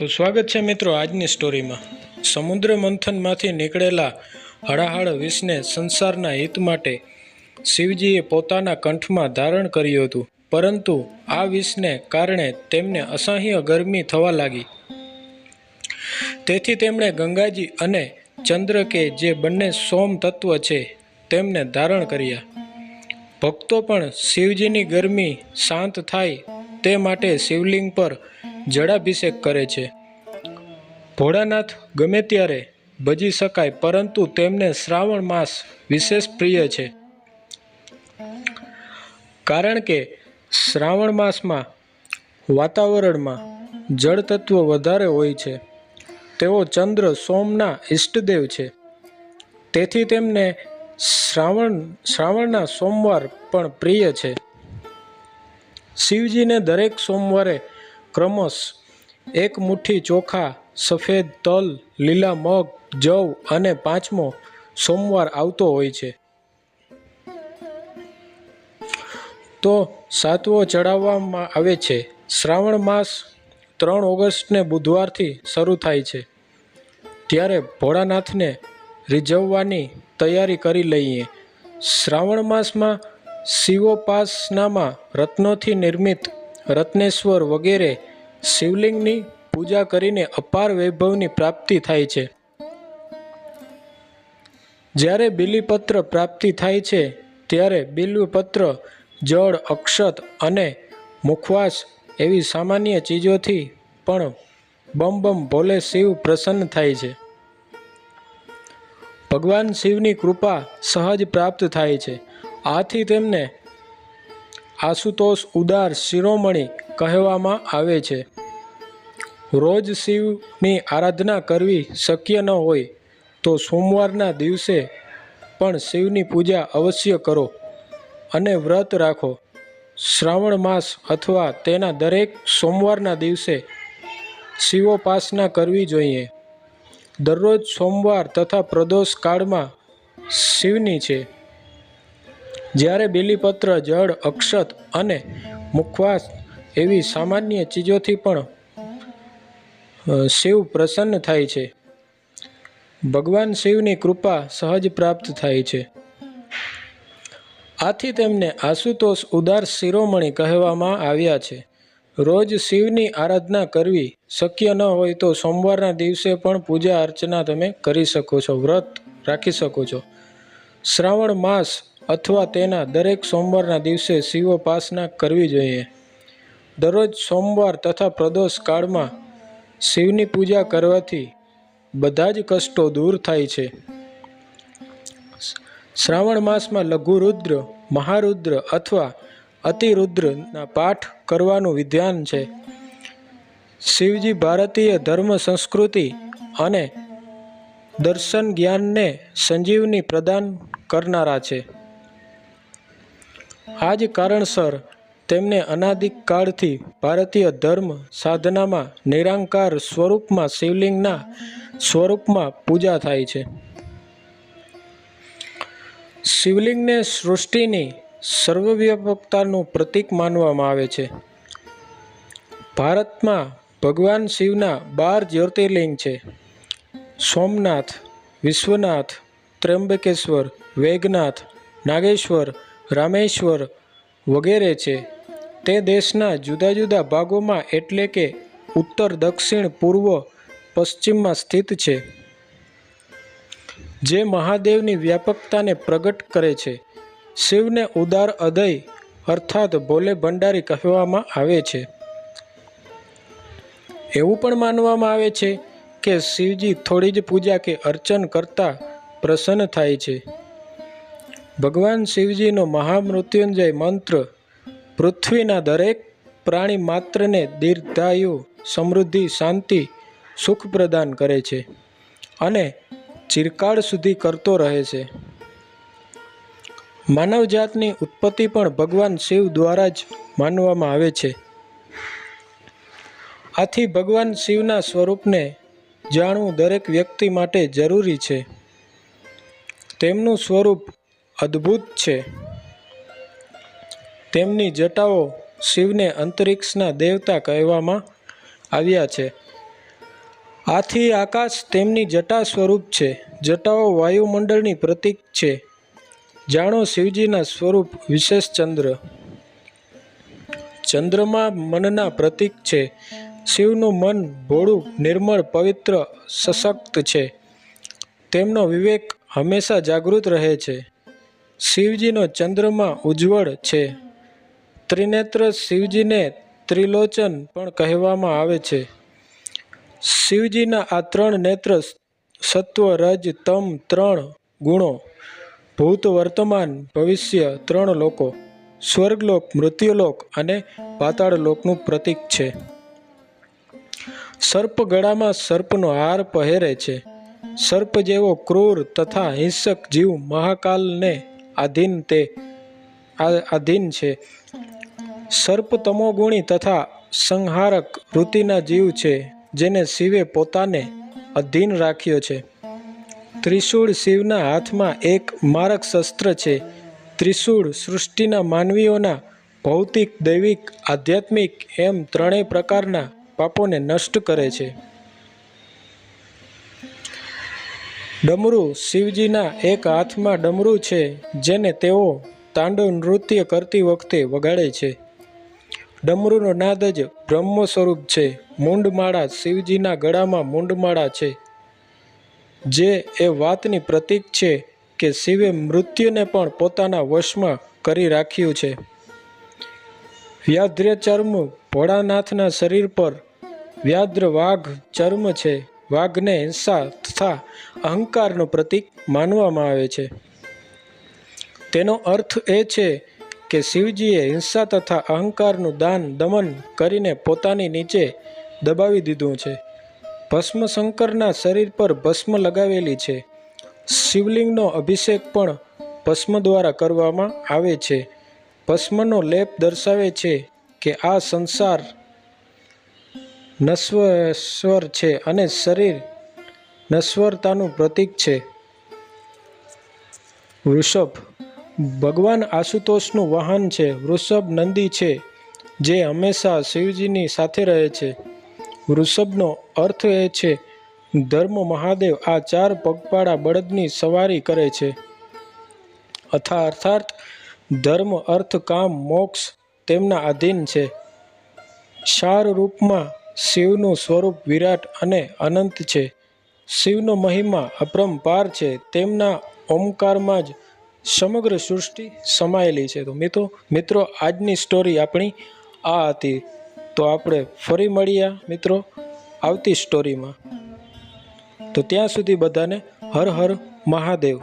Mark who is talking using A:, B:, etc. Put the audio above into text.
A: તો સ્વાગત છે મિત્રો આજની સ્ટોરીમાં। સમુદ્ર મંથનમાંથી નીકળેલા હળાહળ વિષને સંસારના હિત માટે શિવજીએ પોતાના કંઠમાં ધારણ કર્યું હતું, પરંતુ આ વિષને કારણે તેમને અસહ્ય ગરમી થવા લાગી। તેથી તેમણે ગંગાજી અને ચંદ્ર કે જે બંને સોમ તત્વ છે તેમને ધારણ કર્યા। ભક્તો પણ શિવજીની ગરમી શાંત થાય તે માટે શિવલિંગ પર જળાભિષેક કરે છે। ભોળાનાથ ગમે ત્યારે ભજી શકાય, પરંતુ તેમને શ્રાવણ માસ વિશેષ પ્રિય છે, કારણ કે શ્રાવણ માસમાં વાતાવરણમાં જળ તત્વ વધારે હોય છે। તેઓ ચંદ્ર સોમના ઈષ્ટદેવ છે, તેથી તેમને શ્રાવણના સોમવાર પણ પ્રિય છે। શિવજીને દરેક સોમવારે ક્રમશ એક મુઠ્ઠી ચોખા, સફેદ તલ, લીલા મગ, જવ અને 5મો સોમવાર આવતો હોય છે તો 7મો ચડાવવામાં આવે છે। શ્રાવણ માસ 3 ઓગસ્ટને બુધવારથી શરૂ થાય છે, ત્યારે ભોળાનાથને રીઝવવાની તૈયારી કરી લઈએ। શ્રાવણ માસમાં શિવોપાસનામાં રત્નોથી નિર્મિત રત્નેશ્વર વગેરે શિવલિંગની પૂજા કરીને અપાર વૈભવની પ્રાપ્તિ થાય છે। જ્યારે બિલીપત્ર પ્રાપ્તિ થાય છે, ત્યારે બિલ્વપત્ર, જળ, અક્ષત અને મુખવાસ એવી સામાન્ય ચીજોથી પણ બમ બમ ભોલે શિવ પ્રસન્ન થાય છે। ભગવાન શિવની કૃપા સહજ પ્રાપ્ત થાય છે। આથી તેમને આશુતોષ ઉદાર શિરોમણી કહેવામાં આવે છે। રોજ શિવની આરાધના કરવી શક્ય ન હોય તો સોમવારના દિવસે પણ શિવની પૂજા અવશ્ય કરો અને વ્રત રાખો। શ્રાવણ માસ અથવા તેના દરેક સોમવારના દિવસે શિવોપાસના કરવી જોઈએ। દરરોજ સોમવાર તથા પ્રદોષ કાળમાં શિવની છે, જ્યારે બિલીપત્ર, જળ, અક્ષત અને મુખવાસ એવી સામાન્ય ચીજોથી પણ શિવ પ્રસન્ન થાય છે। ભગવાન શિવની કૃપા સહજ પ્રાપ્ત થાય છે। આથી તેમને આશુતોષ ઉદાર શિરોમણી કહેવામાં આવ્યા છે। રોજ શિવની આરાધના કરવી શક્ય ન હોય તો સોમવારના દિવસે પણ પૂજા અર્ચના તમે કરી શકો છો, વ્રત રાખી શકો છો। શ્રાવણ માસ અથવા તેના દરેક સોમવારના દિવસે શિવોપાસના કરવી જોઈએ। દરરોજ સોમવાર તથા પ્રદોષ કાળમાં શિવની પૂજા કરવાથી બધા જ કષ્ટો દૂર થાય છે। શ્રાવણ માસમાં લઘુરુદ્ર, મહારુદ્ર અથવા અતિરુદ્રના પાઠ કરવાનું વિધાન છે। શિવજી ભારતીય ધર્મ, સંસ્કૃતિ અને દર્શન જ્ઞાનને સંજીવની પ્રદાન કરનારા છે। આ જ કારણસર તેમને અનાદિકાળથી ભારતીય ધર્મ સાધનામાં નિરાંકાર સ્વરૂપમાં શિવલિંગના સ્વરૂપમાં પૂજા થાય છે। શિવલિંગને સૃષ્ટિની સર્વવ્યાપકતાનું પ્રતીક માનવામાં આવે છે। ભારતમાં ભગવાન શિવના 12 જ્યોતિર્લિંગ છે। સોમનાથ, વિશ્વનાથ, ત્ર્યંબકેશ્વર, વૈદ્યનાથ, નાગેશ્વર, રામેશ્વર વગેરે છે। તે દેશના જુદા જુદા ભાગોમાં એટલે કે ઉત્તર, દક્ષિણ, પૂર્વ, પશ્ચિમમાં સ્થિત છે, જે મહાદેવની વ્યાપકતાને પ્રગટ કરે છે। શિવને ઉદાર અદય અર્થાત ભોલે ભંડારી કહેવામાં આવે છે। એવું પણ માનવામાં આવે છે કે શિવજી થોડી જ પૂજા કે અર્ચન કરતા પ્રસન્ન થાય છે। ભગવાન શિવજીનો મહામૃત્યુંજય મંત્ર પૃથ્વીના દરેક પ્રાણી માત્રને દીર્ઘાયુ, સમૃદ્ધિ, શાંતિ, સુખ પ્રદાન કરે છે અને ચિરકાળ સુધી કરતો રહે છે। માનવજાતની ઉત્પત્તિ પણ ભગવાન શિવ દ્વારા જ માનવામાં આવે છે। આથી ભગવાન શિવના સ્વરૂપને જાણવું દરેક વ્યક્તિ માટે જરૂરી છે। તેમનું સ્વરૂપ અદ્ભુત છે। તેમની જટાઓ શિવને અંતરિક્ષના દેવતા કહેવામાં આવ્યા છે। આથી આકાશ તેમની જટા સ્વરૂપ છે. જટાઓ વાયુમંડળની પ્રતીક છે. જાણો શિવજીના સ્વરૂપ વિશેષ. ચંદ્રમા મનના પ્રતીક છે. શિવનું મન ભોળું, નિર્મળ, પવિત્ર, સશક્ત છે. તેમનો વિવેક હંમેશા જાગૃત રહે છે. શિવજીનો ચંદ્રમા ઉજ્જવળ છે. ત્રિનેત્ર શિવજીને ત્રિલોચન પણ કહેવામાં આવે છે. શિવજીના આ 3 નેત્ર સત્વ, રજ, તમ 3 ગુણો, ભૂત, વર્તમાન, ભવિષ્ય 3 લોકો, સ્વર્ગલોક, મૃત્યુલોક અને પાતાળલોકનું પ્રતીક છે. સર્પ ગળામાં સર્પનો હાર પહેરે છે. સર્પ જેવો ક્રૂર તથા હિંસક જીવ મહાકાલને આધીન છે. સર્પ તમોગુણી તથા સંહારક વૃત્તિના જીવ છે, જેને શિવે પોતાને અધીન રાખ્યો છે. ત્રિશૂળ શિવના હાથમાં એક મારક શસ્ત્ર છે. ત્રિશૂળ સૃષ્ટિના માનવીઓના ભૌતિક, દૈવિક, આધ્યાત્મિક એમ 3 પ્રકારના પાપોને નષ્ટ કરે છે. ડમરું શિવજીના એક હાથમાં ડમરું છે, જેને તેઓ તાંડવ નૃત્ય કરતી વખતે વગાડે છે. ડમરુનો નાદ જ બ્રહ્મ સ્વરૂપ છે. મૂંડમાળા શિવજીના ગળામાં મૂંડમાળા છે, જે એ વાતની પ્રતીક છે કે શિવે મૃત્યુને પણ પોતાના વશમાં કરી રાખ્યું છે. વ્યાઘ્ર ચર્મ ભોળાનાથના શરીર પર વ્યાઘ્ર વાઘ ચર્મ છે. વાઘને હિંસા તથા અહંકારનું પ્રતીક માનવામાં આવે છે. તેનો અર્થ એ છે કે શિવજીએ હિંસા તથા અહંકારનું દમન કરીને પોતાની નીચે દબાવી દીધું છે. ભસ્મ શંકરના શરીર પર ભસ્મ લગાવેલી છે. શિવલિંગનો અભિષેક પણ ભસ્મ દ્વારા કરવામાં આવે છે. ભસ્મનો લેપ દર્શાવે છે કે આ સંસાર નશ્વર છે અને શરીર નશ્વરતાનું પ્રતીક છે. વૃષભ ભગવાન આશુતોષનું વાહન છે. વૃષભ નંદી છે, જે હંમેશા શિવજીની સાથે રહે છે. વૃષભનો અર્થ એ છે ધર્મ. મહાદેવ આ 4 પગપાળા બળદની સવારી કરે છે. અર્થાત ધર્મ, અર્થ, કામ, મોક્ષ તેમના આધીન છે. સાર રૂપમાં શિવનું સ્વરૂપ વિરાટ અને અનંત છે. શિવનો મહિમા અપરંપાર છે. તેમના ઓમકારમાં જ સમગ્ર સૃષ્ટિ સમાયેલી છે. તો મિત્રો આજની સ્ટોરી આપણી આ હતી. તો આપણે ફરી મળ્યા મિત્રો આવતી સ્ટોરીમાં. તો ત્યાં સુધી બધાને હર હર મહાદેવ.